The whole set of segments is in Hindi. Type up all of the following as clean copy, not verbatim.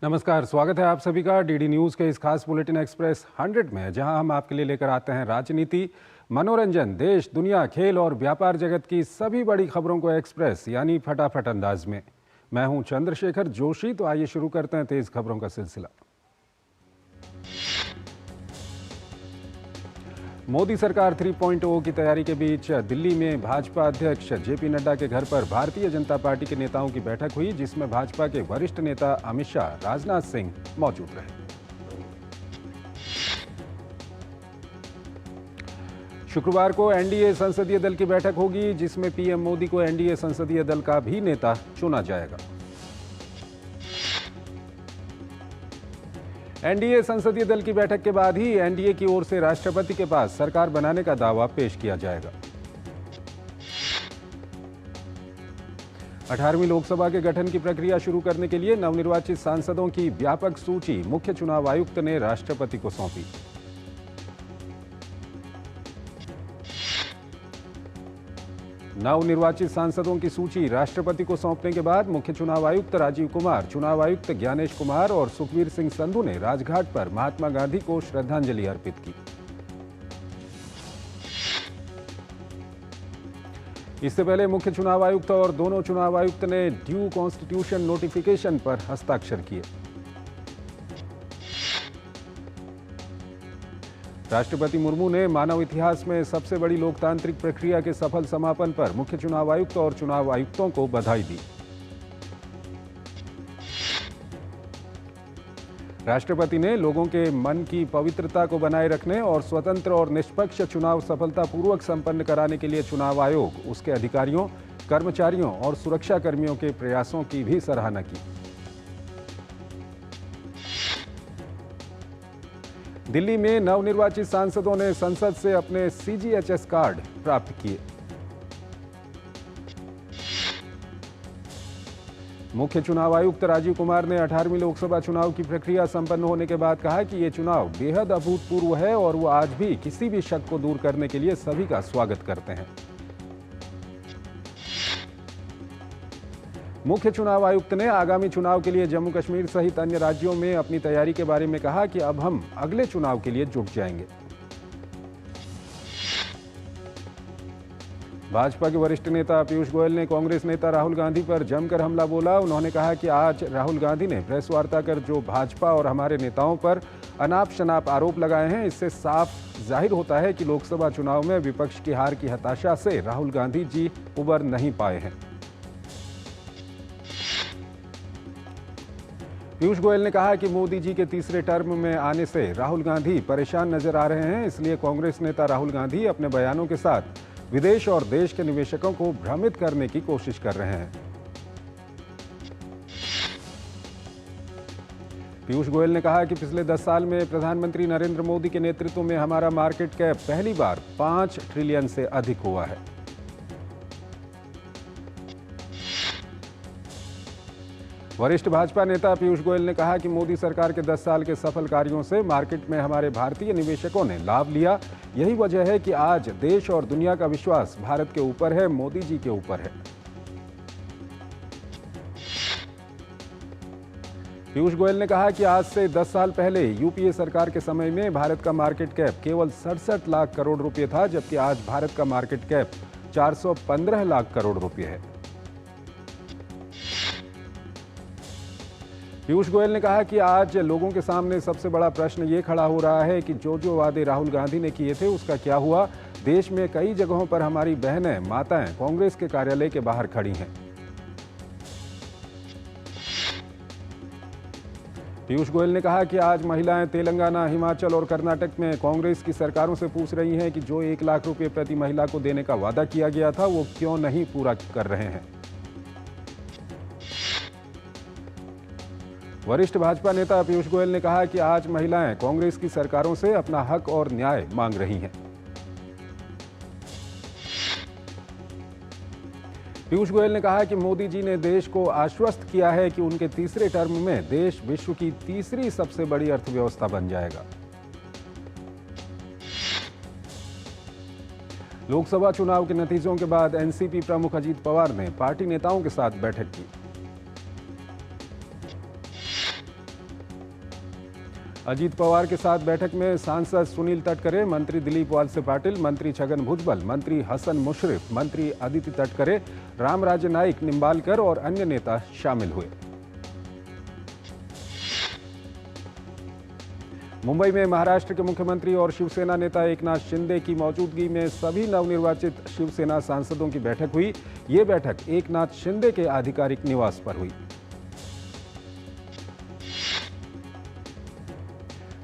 नमस्कार, स्वागत है आप सभी का डीडी न्यूज़ के इस खास बुलेटिन एक्सप्रेस 100 में, जहां हम आपके लिए लेकर आते हैं राजनीति, मनोरंजन, देश, दुनिया, खेल और व्यापार जगत की सभी बड़ी खबरों को एक्सप्रेस यानी फटाफट अंदाज में। मैं हूं चंद्रशेखर जोशी। तो आइए शुरू करते हैं तेज खबरों का सिलसिला। मोदी सरकार 3.0 की तैयारी के बीच दिल्ली में भाजपा अध्यक्ष जेपी नड्डा के घर पर भारतीय जनता पार्टी के नेताओं की बैठक हुई, जिसमें भाजपा के वरिष्ठ नेता अमित शाह, राजनाथ सिंह मौजूद रहे। शुक्रवार को एनडीए संसदीय दल की बैठक होगी, जिसमें पीएम मोदी को एनडीए संसदीय दल का भी नेता चुना जाएगा। एनडीए संसदीय दल की बैठक के बाद ही एनडीए की ओर से राष्ट्रपति के पास सरकार बनाने का दावा पेश किया जाएगा। 18वीं लोकसभा के गठन की प्रक्रिया शुरू करने के लिए नवनिर्वाचित सांसदों की व्यापक सूची मुख्य चुनाव आयुक्त ने राष्ट्रपति को सौंपी। नवनिर्वाचित सांसदों की सूची राष्ट्रपति को सौंपने के बाद मुख्य चुनाव आयुक्त राजीव कुमार, चुनाव आयुक्त ज्ञानेश कुमार और सुखबीर सिंह संधू ने राजघाट पर महात्मा गांधी को श्रद्धांजलि अर्पित की। इससे पहले मुख्य चुनाव आयुक्त और दोनों चुनाव आयुक्त ने ड्यू कॉन्स्टिट्यूशन नोटिफिकेशन पर हस्ताक्षर किए। राष्ट्रपति मुर्मू ने मानव इतिहास में सबसे बड़ी लोकतांत्रिक प्रक्रिया के सफल समापन पर मुख्य चुनाव आयुक्त और चुनाव आयुक्तों को बधाई दी। राष्ट्रपति ने लोगों के मन की पवित्रता को बनाए रखने और स्वतंत्र और निष्पक्ष चुनाव सफलतापूर्वक संपन्न कराने के लिए चुनाव आयोग, उसके अधिकारियों, कर्मचारियों और सुरक्षाकर्मियों के प्रयासों की भी सराहना की। दिल्ली में नवनिर्वाचित सांसदों ने संसद से अपने सीजीएचएस कार्ड प्राप्त किए। मुख्य चुनाव आयुक्त राजीव कुमार ने 18वीं लोकसभा चुनाव की प्रक्रिया संपन्न होने के बाद कहा कि ये चुनाव बेहद अभूतपूर्व है और वो आज भी किसी भी शक को दूर करने के लिए सभी का स्वागत करते हैं। मुख्य चुनाव आयुक्त ने आगामी चुनाव के लिए जम्मू कश्मीर सहित अन्य राज्यों में अपनी तैयारी के बारे में कहा कि अब हम अगले चुनाव के लिए जुट जाएंगे। भाजपा के वरिष्ठ नेता पीयूष गोयल ने कांग्रेस नेता राहुल गांधी पर जमकर हमला बोला। उन्होंने कहा कि आज राहुल गांधी ने प्रेस वार्ता कर जो भाजपा और हमारे नेताओं पर अनाप शनाप आरोप लगाए हैं, इससे साफ जाहिर होता है कि लोकसभा चुनाव में विपक्ष की हार की हताशा से राहुल गांधी जी उबर नहीं पाए हैं। पीयूष गोयल ने कहा कि मोदी जी के तीसरे टर्म में आने से राहुल गांधी परेशान नजर आ रहे हैं, इसलिए कांग्रेस नेता राहुल गांधी अपने बयानों के साथ विदेश और देश के निवेशकों को भ्रमित करने की कोशिश कर रहे हैं। पीयूष गोयल ने कहा कि पिछले 10 साल में प्रधानमंत्री नरेंद्र मोदी के नेतृत्व में हमारा मार्केट कैप पहली बार 5 ट्रिलियन से अधिक हुआ है। वरिष्ठ भाजपा नेता पीयूष गोयल ने कहा कि मोदी सरकार के 10 साल के सफल कार्यों से मार्केट में हमारे भारतीय निवेशकों ने लाभ लिया। यही वजह है कि आज देश और दुनिया का विश्वास भारत के ऊपर है, मोदी जी के ऊपर है। पीयूष गोयल ने कहा कि आज से 10 साल पहले यूपीए सरकार के समय में भारत का मार्केट कैप केवल 67 लाख करोड़ रुपए था, जबकि आज भारत का मार्केट कैप 415 लाख करोड़ रुपए है। पीयूष गोयल ने कहा कि आज लोगों के सामने सबसे बड़ा प्रश्न ये खड़ा हो रहा है कि जो वादे राहुल गांधी ने किए थे उसका क्या हुआ। देश में कई जगहों पर हमारी बहनें, माताएं कांग्रेस के कार्यालय के बाहर खड़ी हैं। पीयूष गोयल ने कहा कि आज महिलाएं तेलंगाना, हिमाचल और कर्नाटक में कांग्रेस की सरकारों से पूछ रही हैं कि जो 1 लाख रुपए प्रति महिला को देने का वादा किया गया था वो क्यों नहीं पूरा कर रहे हैं। वरिष्ठ भाजपा नेता पीयूष गोयल ने कहा कि आज महिलाएं कांग्रेस की सरकारों से अपना हक और न्याय मांग रही हैं। पीयूष गोयल ने कहा कि मोदी जी ने देश को आश्वस्त किया है कि उनके तीसरे टर्म में देश विश्व की तीसरी सबसे बड़ी अर्थव्यवस्था बन जाएगा। लोकसभा चुनाव के नतीजों के बाद एनसीपी प्रमुख अजीत पवार ने पार्टी नेताओं के साथ बैठक की। अजीत पवार के साथ बैठक में सांसद सुनील तटकरे, मंत्री दिलीप वालसे पाटिल, मंत्री छगन भुजबल, मंत्री हसन मुशर्रफ, मंत्री अदिति तटकरे, रामराजे नाईक निंबालकर और अन्य नेता शामिल हुए। मुंबई में महाराष्ट्र के मुख्यमंत्री और शिवसेना नेता एकनाथ शिंदे की मौजूदगी में सभी नवनिर्वाचित शिवसेना सांसदों की बैठक हुई। ये बैठक एकनाथ शिंदे के आधिकारिक निवास पर हुई।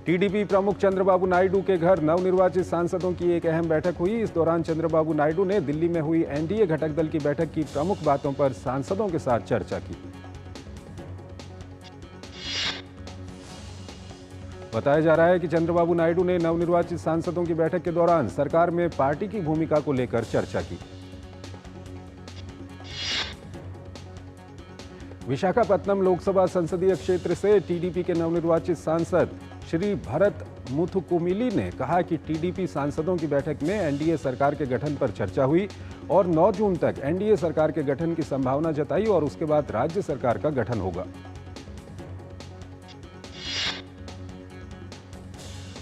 टीडीपी प्रमुख चंद्रबाबू नायडू के घर नवनिर्वाचित सांसदों की एक अहम बैठक हुई। इस दौरान चंद्रबाबू नायडू ने दिल्ली में हुई एनडीए घटक दल की बैठक की प्रमुख बातों पर सांसदों के साथ चर्चा की। बताया जा रहा है कि चंद्रबाबू नायडू ने नवनिर्वाचित सांसदों की बैठक के दौरान सरकार में पार्टी की भूमिका को लेकर चर्चा की। विशाखापत्तनम लोकसभा संसदीय क्षेत्र से टीडीपी के नवनिर्वाचित सांसद श्री भरत मुथुकुमिली ने कहा कि टीडीपी सांसदों की बैठक में एनडीए सरकार के गठन पर चर्चा हुई और 9 जून तक एनडीए सरकार के गठन की संभावना जताई और उसके बाद राज्य सरकार का गठन होगा।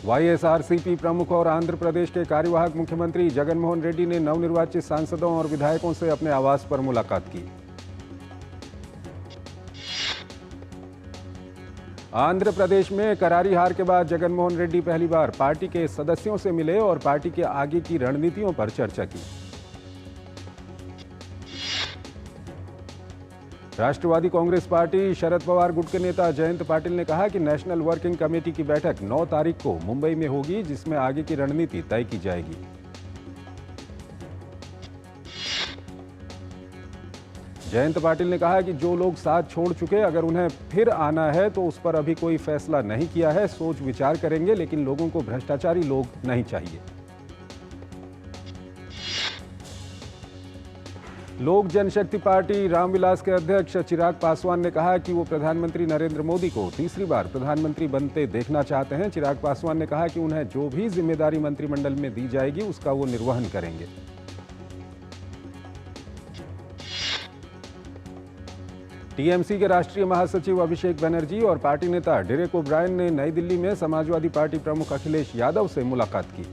वाईएसआरसीपी प्रमुख और आंध्र प्रदेश के कार्यवाहक मुख्यमंत्री जगनमोहन रेड्डी ने नवनिर्वाचित सांसदों और विधायकों से अपने आवास पर मुलाकात की। आंध्र प्रदेश में करारी हार के बाद जगनमोहन रेड्डी पहली बार पार्टी के सदस्यों से मिले और पार्टी के आगे की रणनीतियों पर चर्चा की। राष्ट्रवादी कांग्रेस पार्टी शरद पवार गुट के नेता जयंत पाटिल ने कहा कि नेशनल वर्किंग कमेटी की बैठक 9 तारीख को मुंबई में होगी, जिसमें आगे की रणनीति तय की जाएगी। जयंत पाटिल ने कहा कि जो लोग साथ छोड़ चुके, अगर उन्हें फिर आना है तो उस पर अभी कोई फैसला नहीं किया है, सोच विचार करेंगे, लेकिन लोगों को भ्रष्टाचारी लोग नहीं चाहिए। लोक जनशक्ति पार्टी रामविलास के अध्यक्ष चिराग पासवान ने कहा कि वो प्रधानमंत्री नरेंद्र मोदी को तीसरी बार प्रधानमंत्री बनते देखना चाहते हैं। चिराग पासवान ने कहा कि उन्हें जो भी जिम्मेदारी मंत्रिमंडल में दी जाएगी उसका वो निर्वहन करेंगे। टीएमसी के राष्ट्रीय महासचिव अभिषेक बनर्जी और पार्टी नेता डेरेक ओब्रायन ने नई दिल्ली में समाजवादी पार्टी प्रमुख अखिलेश यादव से मुलाकात की।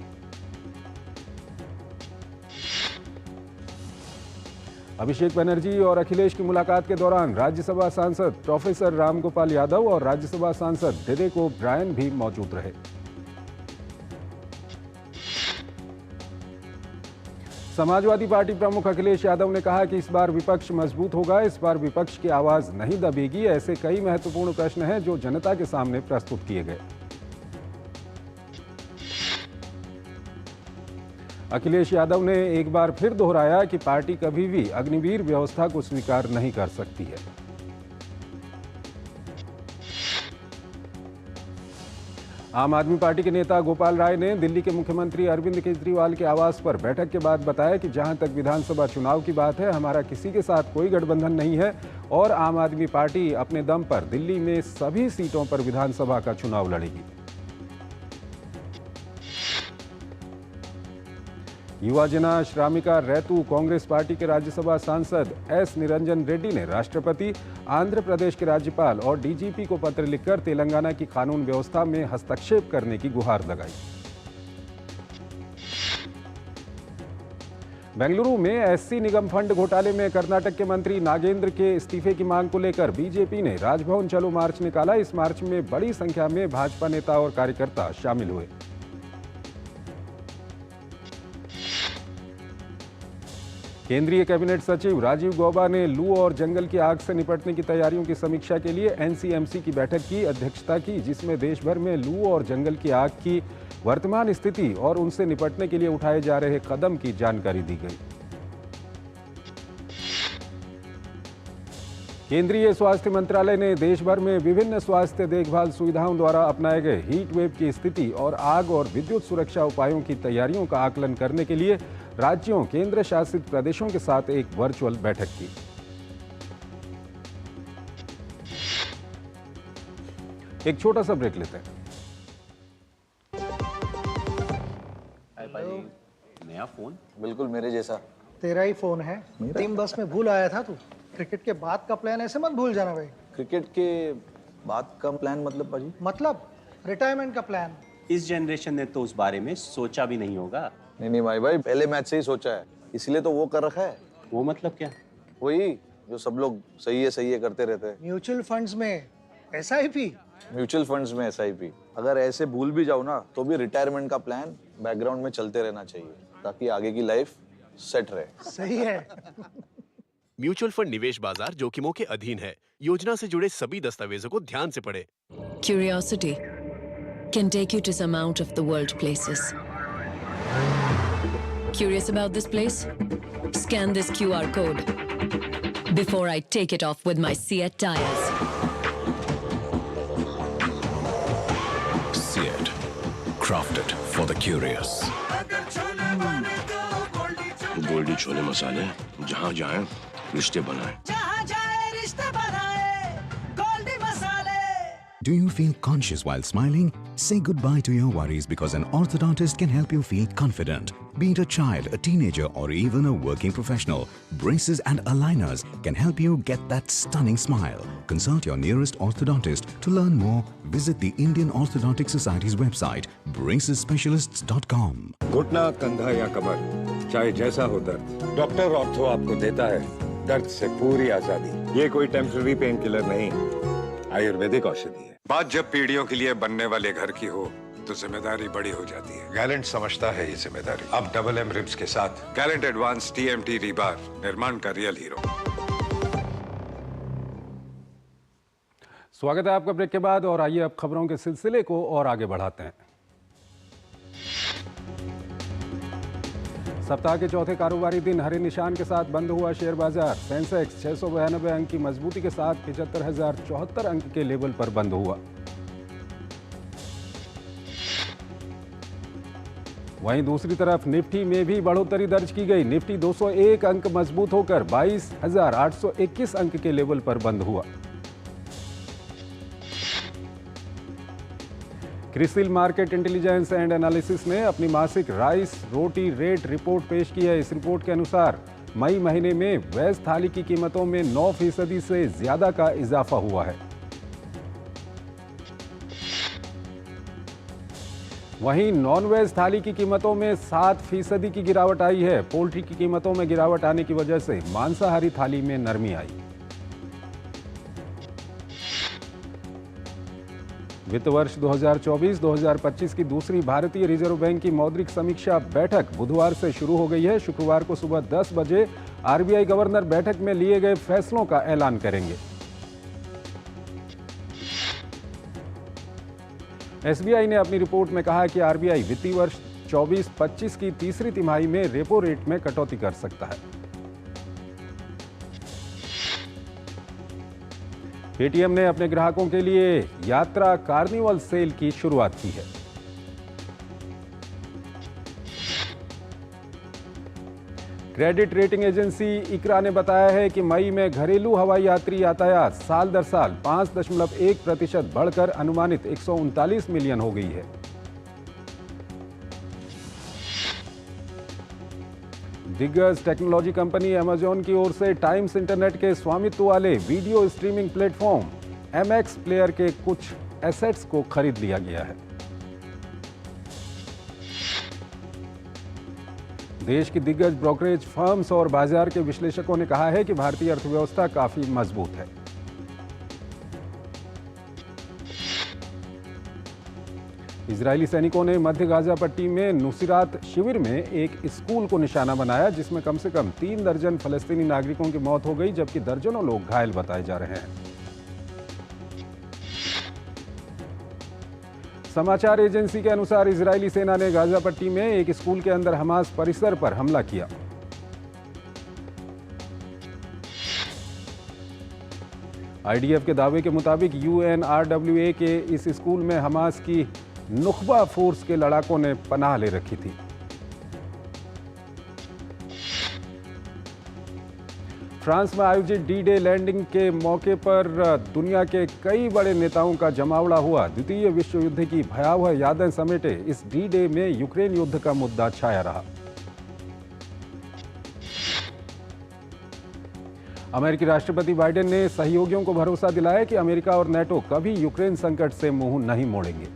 अभिषेक बनर्जी और अखिलेश की मुलाकात के दौरान राज्यसभा सांसद प्रोफेसर रामगोपाल यादव और राज्यसभा सांसद डेरेक ओब्रायन भी मौजूद रहे। समाजवादी पार्टी प्रमुख अखिलेश यादव ने कहा कि इस बार विपक्ष मजबूत होगा, इस बार विपक्ष की आवाज नहीं दबेगी। ऐसे कई महत्वपूर्ण प्रश्न हैं जो जनता के सामने प्रस्तुत किए गए। अखिलेश यादव ने एक बार फिर दोहराया कि पार्टी कभी भी अग्निवीर व्यवस्था को स्वीकार नहीं कर सकती है। आम आदमी पार्टी के नेता गोपाल राय ने दिल्ली के मुख्यमंत्री अरविंद केजरीवाल के आवास पर बैठक के बाद बताया कि जहां तक विधानसभा चुनाव की बात है, हमारा किसी के साथ कोई गठबंधन नहीं है और आम आदमी पार्टी अपने दम पर दिल्ली में सभी सीटों पर विधानसभा का चुनाव लड़ेगी। युवा जना श्रामिका रैतू कांग्रेस पार्टी के राज्यसभा सांसद एस निरंजन रेड्डी ने राष्ट्रपति, आंध्र प्रदेश के राज्यपाल और डीजीपी को पत्र लिखकर तेलंगाना की कानून व्यवस्था में हस्तक्षेप करने की गुहार लगाई। बेंगलुरु में एससी निगम फंड घोटाले में कर्नाटक के मंत्री नागेंद्र के इस्तीफे की मांग को लेकर बीजेपी ने राजभवन चलो मार्च निकाला। इस मार्च में बड़ी संख्या में भाजपा नेता और कार्यकर्ता शामिल हुए। केंद्रीय कैबिनेट सचिव राजीव गौबा ने लू और जंगल की आग से निपटने की तैयारियों की समीक्षा के लिए एनसीएमसी की बैठक की अध्यक्षता की, जिसमें देश भर में लू और जंगल की आग की वर्तमान स्थिति और उनसे निपटने के लिए उठाए जा रहे कदम की जानकारी दी गई। केंद्रीय स्वास्थ्य मंत्रालय ने देश भर में विभिन्न स्वास्थ्य देखभाल सुविधाओं द्वारा अपनाए गए हीट वेव की स्थिति और आग और विद्युत सुरक्षा उपायों की तैयारियों का आकलन करने के लिए राज्यों, केंद्र शासित प्रदेशों के साथ एक वर्चुअल बैठक की। एक छोटा सा ब्रेक लेते हैं। नया फोन? बिल्कुल मेरे जैसा। तेरा ही फोन है। टीम बस में भूल आया था तू। क्रिकेट के बाद का प्लान ऐसे मत भूल जाना भाई। क्रिकेट के बाद का प्लान मतलब पाजी? मतलब रिटायरमेंट का प्लान। इस जनरेशन ने तो उस बारे में सोचा भी नहीं होगा। नहीं भाई पहले मैच से ही सोचा है, इसलिए तो वो कर रखा है। वो मतलब क्या? वही जो सब लोग सही है करते रहते हैं। म्यूचुअल फंड्स में SIP। म्यूचुअल फंड्स में SIP। अगर ऐसे भूल भी जाओ ना तो भी रिटायरमेंट का प्लान बैकग्राउंड में चलते रहना चाहिए ताकि आगे की लाइफ सेट रहे। सही है। म्यूचुअल फंड निवेश बाजार जोखिमों के अधीन है। योजना से जुड़े सभी दस्तावेजों को ध्यान से पढ़ें। Curiosity can take you to some out of the world places. Curious about this place? Scan this QR code before I take it off with my Seat tires. Seat, crafted for the curious. Goldy chole मसाले, जहाँ जाए रिश्ते बनाए। Do you feel conscious while smiling? Say goodbye to your worries because an orthodontist can help you feel confident. Be it a child, a teenager, or even a working professional, braces and aligners can help you get that stunning smile. Consult your nearest orthodontist. To learn more, visit the Indian Orthodontic Society's website, bracesspecialists.com. घुटना, कंधा या कमर, चाहे जैसा हो दर्द, डॉक्टर ऑर्थो आपको देता है दर्द से पूरी आजादी। ये कोई टेम्पररी पेन किलर नहीं, आयुर्वेदिक औषधि है। बात जब पीढ़ियों के लिए बनने वाले घर की हो तो जिम्मेदारी बड़ी हो जाती है। गैलेंट समझता है ये जिम्मेदारी। अब डबल M रिब्स के साथ गैलेंट एडवांस TMT रीबार, निर्माण का रियल हीरो। स्वागत है आपका ब्रेक के बाद और आइए अब खबरों के सिलसिले को और आगे बढ़ाते हैं। सप्ताह के चौथे कारोबारी दिन हरे निशान के साथ बंद हुआ शेयर बाजार। सेंसेक्स 692 अंक की मजबूती के साथ 75,074 अंक के लेवल पर बंद हुआ। वहीं दूसरी तरफ निफ्टी में भी बढ़ोतरी दर्ज की गई। निफ्टी 201 अंक मजबूत होकर 22,821 अंक के लेवल पर बंद हुआ। CRISIL market intelligence and analysis ने अपनी मासिक राइस रोटी रेट रिपोर्ट पेश की है। इस रिपोर्ट के अनुसार मई महीने में वेज थाली की कीमतों में 9% से ज्यादा का इजाफा हुआ है। वहीं नॉन वेज थाली की कीमतों में 7% की गिरावट आई है। पोल्ट्री की कीमतों में गिरावट आने की वजह से मांसाहारी थाली में नरमी आई। वित्त वर्ष 2024-2025 की दूसरी भारतीय रिजर्व बैंक की मौद्रिक समीक्षा बैठक बुधवार से शुरू हो गई है। शुक्रवार को सुबह 10 बजे RBI गवर्नर बैठक में लिए गए फैसलों का ऐलान करेंगे। SBI ने अपनी रिपोर्ट में कहा कि RBI वित्तीय वर्ष 24-25 की तीसरी तिमाही में रेपो रेट में कटौती कर सकता है। पेटीएम ने अपने ग्राहकों के लिए यात्रा कार्निवल सेल की शुरुआत की है। क्रेडिट रेटिंग एजेंसी इक्रा ने बताया है कि मई में घरेलू हवाई यात्री यातायात साल दर साल 5.1% बढ़कर अनुमानित 139 मिलियन हो गई है। दिग्गज टेक्नोलॉजी कंपनी अमेजॉन की ओर से टाइम्स इंटरनेट के स्वामित्व वाले video streaming platform MX player के कुछ एसेट्स को खरीद लिया गया है। देश की दिग्गज ब्रोकरेज फर्म्स और बाजार के विश्लेषकों ने कहा है कि भारतीय अर्थव्यवस्था काफी मजबूत है। इजरायली सैनिकों ने मध्य गाजा पट्टी में नुसीरात शिविर में एक स्कूल को निशाना बनाया, जिसमें कम से कम 3 दर्जन फलस्तीनी नागरिकों की मौत हो गई, जबकि दर्जनों लोग घायल बताए जा रहे हैं। समाचार एजेंसी के अनुसार इजरायली सेना ने गाजा पट्टी में एक स्कूल के अंदर हमास परिसर पर हमला किया। IDF के दावे के मुताबिक UNRWA के इस स्कूल में हमास की नुखबा फोर्स के लड़ाकों ने पनाह ले रखी थी। फ्रांस में आयोजित डी-डे लैंडिंग के मौके पर दुनिया के कई बड़े नेताओं का जमावड़ा हुआ। द्वितीय विश्व युद्ध की भयावह यादें समेटे इस डी-डे में यूक्रेन युद्ध का मुद्दा छाया रहा। अमेरिकी राष्ट्रपति बाइडेन ने सहयोगियों को भरोसा दिलाया कि अमेरिका और नेटो कभी यूक्रेन संकट से मुंह नहीं मोड़ेंगे।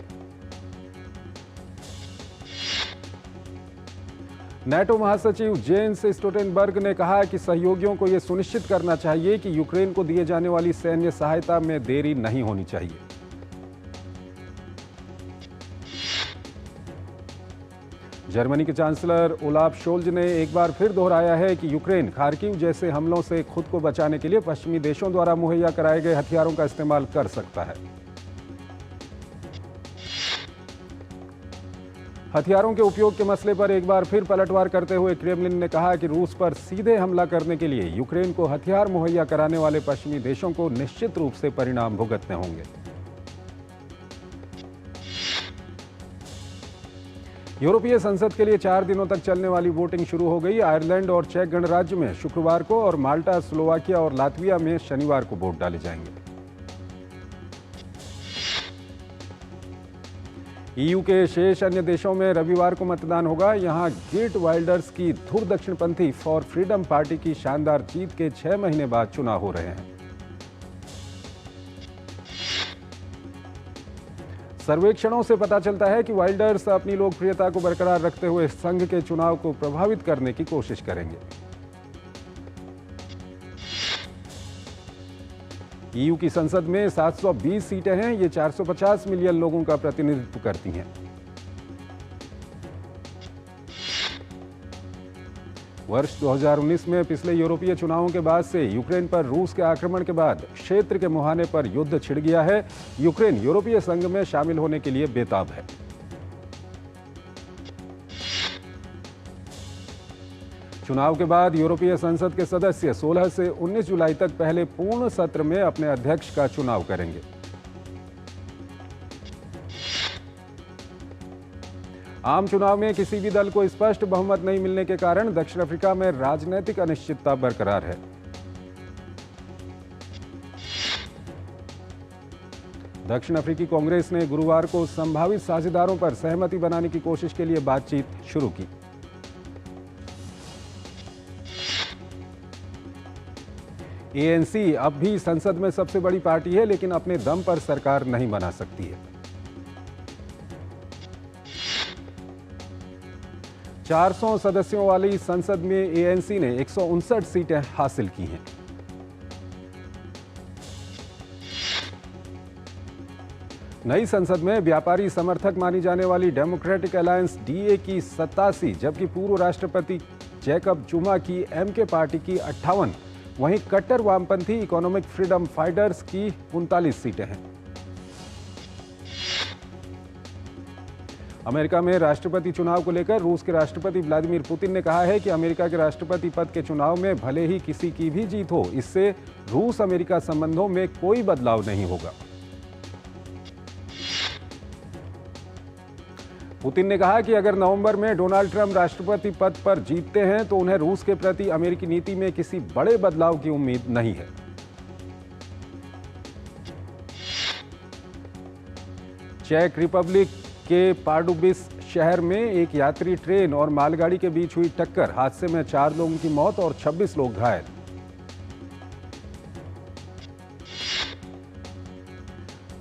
नेटो महासचिव जेन्स स्टोल्टेनबर्ग ने कहा कि सहयोगियों को यह सुनिश्चित करना चाहिए कि यूक्रेन को दिए जाने वाली सैन्य सहायता में देरी नहीं होनी चाहिए। जर्मनी के चांसलर ओलाफ शोल्ज ने एक बार फिर दोहराया है कि यूक्रेन खार्किव जैसे हमलों से खुद को बचाने के लिए पश्चिमी देशों द्वारा मुहैया कराए गए हथियारों का इस्तेमाल कर सकता है। हथियारों के उपयोग के मसले पर एक बार फिर पलटवार करते हुए क्रेमलिन ने कहा कि रूस पर सीधे हमला करने के लिए यूक्रेन को हथियार मुहैया कराने वाले पश्चिमी देशों को निश्चित रूप से परिणाम भुगतने होंगे। यूरोपीय संसद के लिए 4 दिनों तक चलने वाली वोटिंग शुरू हो गई। आयरलैंड और चेक गणराज्य में शुक्रवार को और माल्टा, स्लोवाकिया और लातविया में शनिवार को वोट डाले जाएंगे। ईयू के शेष अन्य देशों में रविवार को मतदान होगा। यहां गिर्ट वाइल्डर्स की धुर दक्षिणपंथी फॉर फ्रीडम पार्टी की शानदार जीत के 6 महीने बाद चुनाव हो रहे हैं। सर्वेक्षणों से पता चलता है कि वाइल्डर्स अपनी लोकप्रियता को बरकरार रखते हुए संघ के चुनाव को प्रभावित करने की कोशिश करेंगे। ईयू की संसद में 720 सीटें हैं। ये 450 मिलियन लोगों का प्रतिनिधित्व करती हैं। वर्ष 2019 में पिछले यूरोपीय चुनावों के बाद से यूक्रेन पर रूस के आक्रमण के बाद क्षेत्र के मुहाने पर युद्ध छिड़ गया है। यूक्रेन यूरोपीय संघ में शामिल होने के लिए बेताब है। चुनाव के बाद यूरोपीय संसद के सदस्य 16 से 19 जुलाई तक पहले पूर्ण सत्र में अपने अध्यक्ष का चुनाव करेंगे। आम चुनाव में किसी भी दल को स्पष्ट बहुमत नहीं मिलने के कारण दक्षिण अफ्रीका में राजनीतिक अनिश्चितता बरकरार है। दक्षिण अफ्रीकी कांग्रेस ने गुरुवार को संभावित साझेदारों पर सहमति बनाने की कोशिश के लिए बातचीत शुरू की। एएनसी अब भी संसद में सबसे बड़ी पार्टी है, लेकिन अपने दम पर सरकार नहीं बना सकती है। 400 सदस्यों वाली संसद में एएनसी ने 159 सीटें हासिल की हैं। नई संसद में व्यापारी समर्थक मानी जाने वाली डेमोक्रेटिक अलायंस डीए की 87, जबकि पूर्व राष्ट्रपति जैकब जुमा की एमके पार्टी की 58, वहीं कट्टर वामपंथी इकोनॉमिक फ्रीडम फाइटर्स की 39 सीटें हैं। अमेरिका में राष्ट्रपति चुनाव को लेकर रूस के राष्ट्रपति व्लादिमीर पुतिन ने कहा है कि अमेरिका के राष्ट्रपति पद के चुनाव में भले ही किसी की भी जीत हो, इससे रूस अमेरिका संबंधों में कोई बदलाव नहीं होगा। पुतिन ने कहा कि अगर नवंबर में डोनाल्ड ट्रंप राष्ट्रपति पद पर जीतते हैं तो उन्हें रूस के प्रति अमेरिकी नीति में किसी बड़े बदलाव की उम्मीद नहीं है। चेक रिपब्लिक के पार्डुबिस शहर में एक यात्री ट्रेन और मालगाड़ी के बीच हुई टक्कर। हादसे में 4 लोगों की मौत और 26 लोग घायल।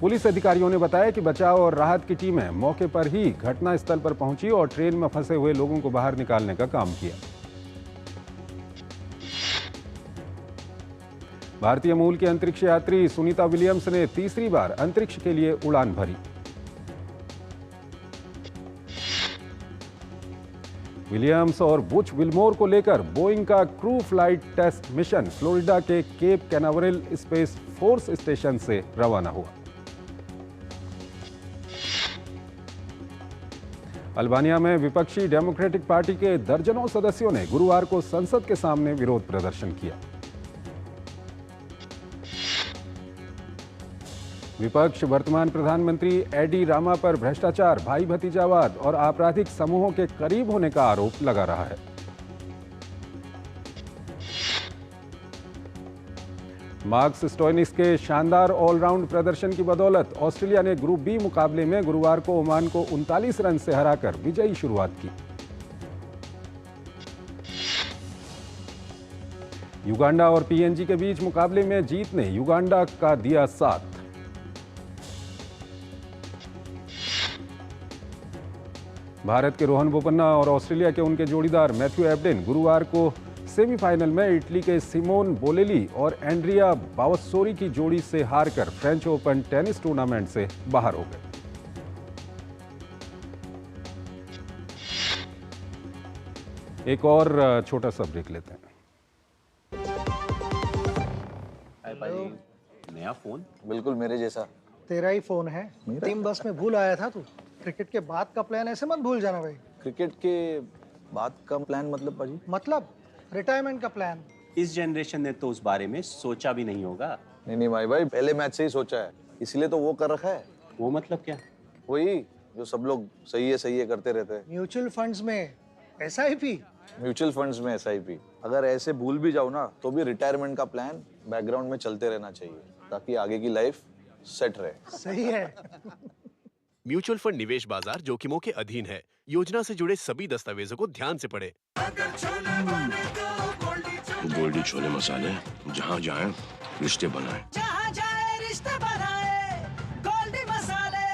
पुलिस अधिकारियों ने बताया कि बचाव और राहत की टीमें मौके पर ही घटनास्थल पर पहुंची और ट्रेन में फंसे हुए लोगों को बाहर निकालने का काम किया। भारतीय मूल की अंतरिक्ष यात्री सुनीता विलियम्स ने तीसरी बार अंतरिक्ष के लिए उड़ान भरी। विलियम्स और बुच विल्मोर को लेकर बोइंग का crew flight test mission Florida के Cape Canaveral space force station से रवाना हुआ। अल्बानिया में विपक्षी डेमोक्रेटिक पार्टी के दर्जनों सदस्यों ने गुरुवार को संसद के सामने विरोध प्रदर्शन किया। विपक्ष वर्तमान प्रधानमंत्री एडी रामा पर भ्रष्टाचार, भाई भतीजावाद और आपराधिक समूहों के करीब होने का आरोप लगा रहा है। मार्कस स्टोइनिस के शानदार ऑलराउंड प्रदर्शन की बदौलत ऑस्ट्रेलिया ने ग्रुप बी मुकाबले में गुरुवार को ओमान को 39 रन से हराकर विजयी शुरुआत की। युगांडा और पीएनजी के बीच मुकाबले में जीत ने युगांडा का दिया साथ। भारत के रोहन बोपन्ना और ऑस्ट्रेलिया के उनके जोड़ीदार मैथ्यू एबडेन गुरुवार को सेमीफाइनल में इटली के सिमोन बोलेली और एंड्रिया बावस्सोरी की जोड़ी से हारकर फ्रेंच ओपन टेनिस टूर्नामेंट से बाहर हो गए। एक और छोटा सा ब्रेक लेते हैं। हाय भाई, नया फोन? बिल्कुल मेरे जैसा। तेरा ही फोन है। टीम बस में भूल आया था तू। क्रिकेट के बाद का प्लान ऐसे मत भूल जाना भाई। क्रिकेट के बाद का प्लान मतलब पाजी? मतलब रिटायरमेंट का प्लान। इस जनरेशन ने तो उस बारे में सोचा भी नहीं होगा। नहीं भाई पहले मैच से ही सोचा है, इसलिए तो वो कर रखा है। वो मतलब क्या? वही जो सब लोग सही है करते रहते हैं। म्यूचुअल फंड्स में SIP। म्यूचुअल फंड्स में SIP। अगर ऐसे भूल भी जाओ ना तो भी रिटायरमेंट का प्लान बैकग्राउंड में चलते रहना चाहिए ताकि आगे की लाइफ सेट रहे। सही है। म्यूचुअल फंड निवेश बाजार जोखिमों के अधीन है। योजना से जुड़े सभी दस्तावेजों को ध्यान से पढ़ें। गोल्डी छोले मसाले, जहाँ जाए रिश्ते बनाए। जहाँ जाए रिश्ते बनाए, गोल्डी मसाले।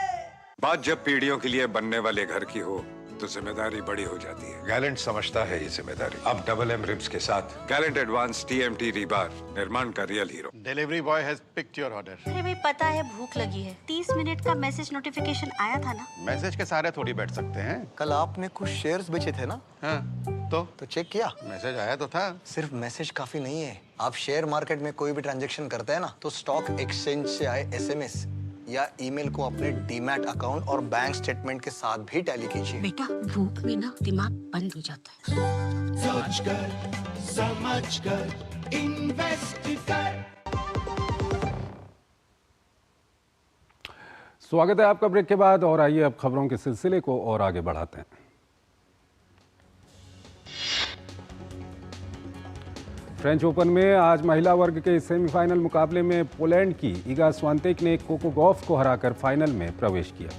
बात जब पीढ़ियों के लिए बनने वाले घर की हो तो जिम्मेदारी बड़ी हो जाती है। गैलेंट समझता है ये जिम्मेदारी। अब डबल M रिब्स के साथ गैलेंट एडवांस TMT रीबार, निर्माण का real hero. Delivery boy has picked your order. अरे भाई पता है भूख लगी है। 30 मिनट का मैसेज नोटिफिकेशन आया था ना। मैसेज के सारे थोड़ी बैठ सकते हैं। कल आपने कुछ शेयर्स बेचे थे ना? हाँ, तो चेक किया? मैसेज आया तो था। सिर्फ मैसेज काफी नहीं है। आप शेयर मार्केट में कोई भी ट्रांजैक्शन करते हैं ना तो स्टॉक एक्सचेंज से आए SMS या ईमेल को अपने डीमैट अकाउंट और बैंक स्टेटमेंट के साथ भी टैली कीजिए। बेटा भूख में ना दिमाग बंद हो जाता है। समझ कर इन्वेस्ट कर। स्वागत है आपका ब्रेक के बाद और आइए अब खबरों के सिलसिले को और आगे बढ़ाते हैं। फ्रेंच ओपन में आज महिला वर्ग के सेमीफाइनल मुकाबले में पोलैंड की इगा स्वांतेक ने कोको गॉफ को हराकर फाइनल में प्रवेश किया।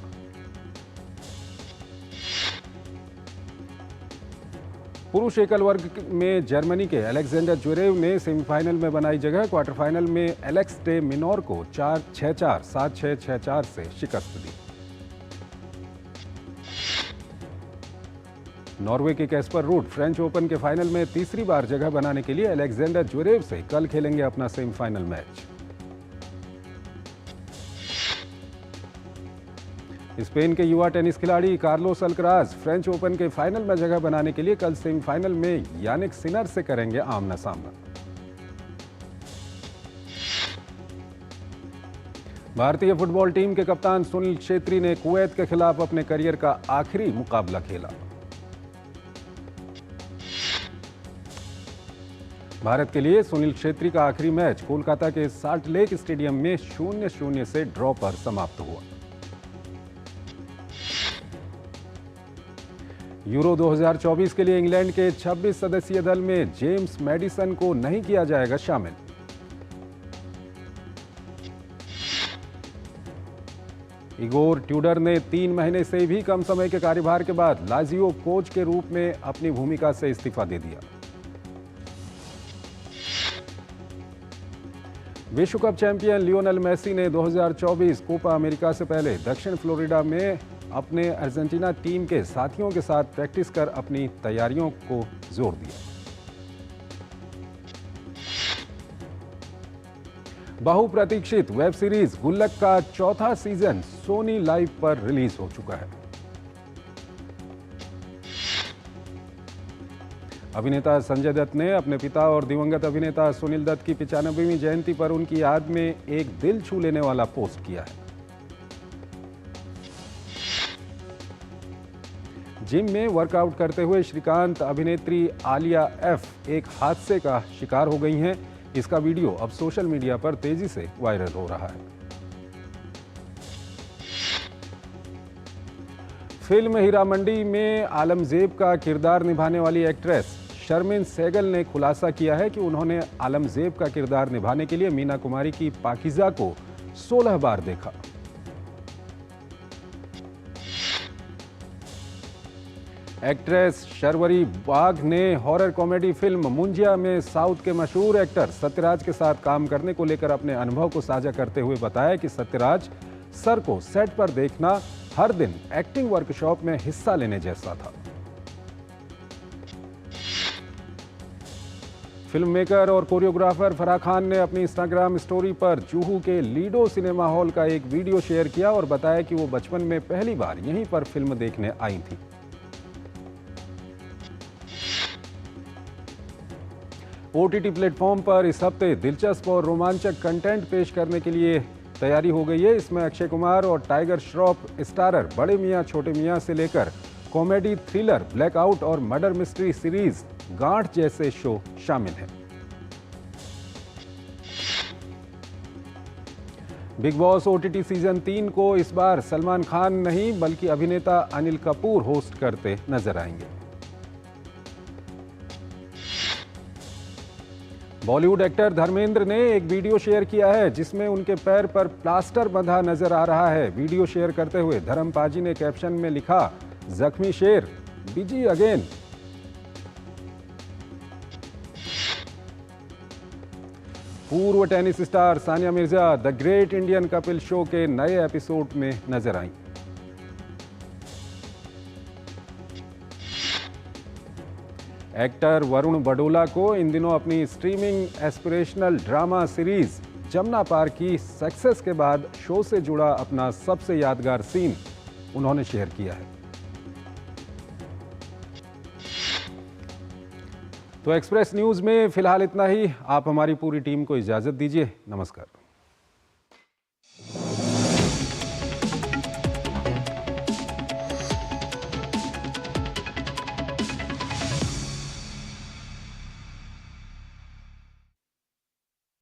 पुरुष एकल वर्ग में जर्मनी के अलेक्जेंडर ज्वेरेव ने सेमीफाइनल में बनाई जगह। क्वार्टर फाइनल में एलेक्स डे मिनोर को 4-6-4, 7-6, 6-4 से शिकस्त दी। नॉर्वे के कैस्पर रूड फ्रेंच ओपन के फाइनल में तीसरी बार जगह बनाने के लिए अलेक्जेंडर ज्वेरेव से कल खेलेंगे अपना सेमीफाइनल मैच। स्पेन के युवा टेनिस खिलाड़ी कार्लोस अल्कराज फ्रेंच ओपन के फाइनल में जगह बनाने के लिए कल सेमीफाइनल में यानिक सिनर से करेंगे आमना सामना। भारतीय फुटबॉल टीम के कप्तान सुनील छेत्री ने कुवैत के खिलाफ अपने करियर का आखिरी मुकाबला खेला। भारत के लिए सुनील छेत्री का आखिरी मैच कोलकाता के साल्ट लेक स्टेडियम में 0-0 से ड्रॉ पर समाप्त हुआ। यूरो 2024 के लिए इंग्लैंड के 26 सदस्यीय दल में जेम्स मैडिसन को नहीं किया जाएगा शामिल। इगोर ट्यूडर ने 3 महीने से भी कम समय के कार्यभार के बाद लाजियो कोच के रूप में अपनी भूमिका से इस्तीफा दे दिया। विश्व कप चैंपियन लियोनेल मेसी ने 2024 कोपा अमेरिका से पहले दक्षिण फ्लोरिडा में अपने अर्जेंटीना टीम के साथियों के साथ प्रैक्टिस कर अपनी तैयारियों को जोर दिया। बहुप्रतीक्षित वेब सीरीज गुल्लक का चौथा सीजन सोनी लाइव पर रिलीज हो चुका है। अभिनेता संजय दत्त ने अपने पिता और दिवंगत अभिनेता सुनील दत्त की 95वीं जयंती पर उनकी याद में एक दिल छू लेने वाला पोस्ट किया है। जिम में वर्कआउट करते हुए श्रीकांत अभिनेत्री आलिया एफ एक हादसे का शिकार हो गई हैं। इसका वीडियो अब सोशल मीडिया पर तेजी से वायरल हो रहा है। फिल्म हीरा मंडी में आलमजेब का किरदार निभाने वाली एक्ट्रेस शर्मिन सहगल ने खुलासा किया है कि उन्होंने आलमजेब का किरदार निभाने के लिए मीना कुमारी की पाकीज़ा को 16 बार देखा। एक्ट्रेस शर्वरी बाघ ने हॉरर कॉमेडी फिल्म मुंजिया में साउथ के मशहूर एक्टर सत्यराज के साथ काम करने को लेकर अपने अनुभव को साझा करते हुए बताया कि सत्यराज सर को सेट पर देखना हर दिन एक्टिंग वर्कशॉप में हिस्सा लेने जैसा था। फिल्म मेकर और कोरियोग्राफर फराह खान ने अपनी इंस्टाग्राम स्टोरी पर जुहू के लीडो सिनेमा हॉल का एक वीडियो शेयर किया और बताया कि वो बचपन में पहली बार यहीं पर फिल्म देखने आई थी। ओटीटी प्लेटफॉर्म पर इस हफ्ते दिलचस्प और रोमांचक कंटेंट पेश करने के लिए तैयारी हो गई है। इसमें अक्षय कुमार और टाइगर श्रॉफ स्टारर बड़े मियां छोटे मियां से लेकर कॉमेडी, थ्रिलर, ब्लैकआउट और मर्डर मिस्ट्री सीरीज गांठ जैसे शो शामिल हैं। बिग बॉस ओटीटी सीजन 3 को इस बार सलमान खान नहीं बल्कि अभिनेता अनिल कपूर होस्ट करते नजर आएंगे। बॉलीवुड एक्टर धर्मेंद्र ने एक वीडियो शेयर किया है जिसमें उनके पैर पर प्लास्टर बंधा नजर आ रहा है। वीडियो शेयर करते हुए धर्म पाजी ने कैप्शन में लिखा, जख्मी शेर बिजी अगेन। पूर्व tennis star Sania Mirza the great Indian Kapil show के नए एपिसोड में नजर आईं। एक्टर वरुण बडोला को इन दिनों अपनी streaming aspirational drama series Jamuna Paar की सक्सेस के बाद शो से जुड़ा अपना सबसे यादगार सीन उन्होंने शेयर किया है। तो एक्सप्रेस न्यूज में फिलहाल इतना ही। आप हमारी पूरी टीम को इजाजत दीजिए। नमस्कार।